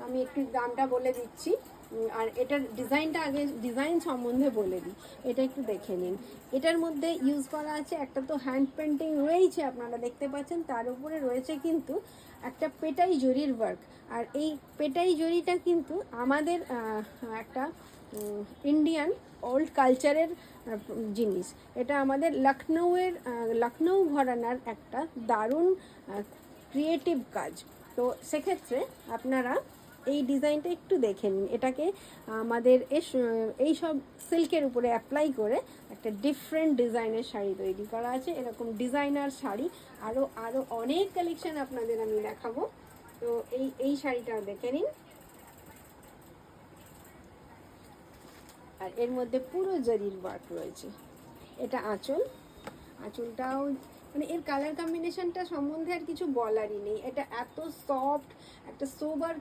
আমি একটু দামটা বলে দিচ্ছি। আর এটার ডিজাইনটা আগে ডিজাইন সম্বন্ধে বলে দিই, এটা একটু দেখে নিন। এটার মধ্যে ইউজ করা আছে একটা তো হ্যান্ড পেন্টিং রয়েছে, আপনারা দেখতে পাচ্ছেন, তার উপরে রয়েছে কিন্তু একটা পেটাই জরির ওয়ার্ক। আর এই পেটাই জরিটা কিন্তু আমাদের একটা ইন্ডিয়ান ওল্ড কালচারের জিনিস। এটা আমাদের লখনৌ ঘরানার একটা দারুণ ক্রিয়েটিভ কাজ। তো সেক্ষেত্রে আপনারা এই ডিজাইনটা একটু দেখে নিন। এটাকে আমাদের এই সব সিল্কের উপরে অ্যাপ্লাই করে একটা ডিফারেন্ট ডিজাইনের শাড়ি তৈরি করা আছে। এরকম ডিজাইনার শাড়ি আরও আরও অনেক কালেকশন আপনাদের আমি দেখাবো। তো এই শাড়িটাও দেখে নিন। আর এর মধ্যে পুরো জরির ওয়ার্ক রয়েছে। এটা আঁচলটাও মানে এর কালার কম্বিনেশনটা সম্বন্ধে আর কিছু বলারই নেই। এটা এত সফট, একটা সোবার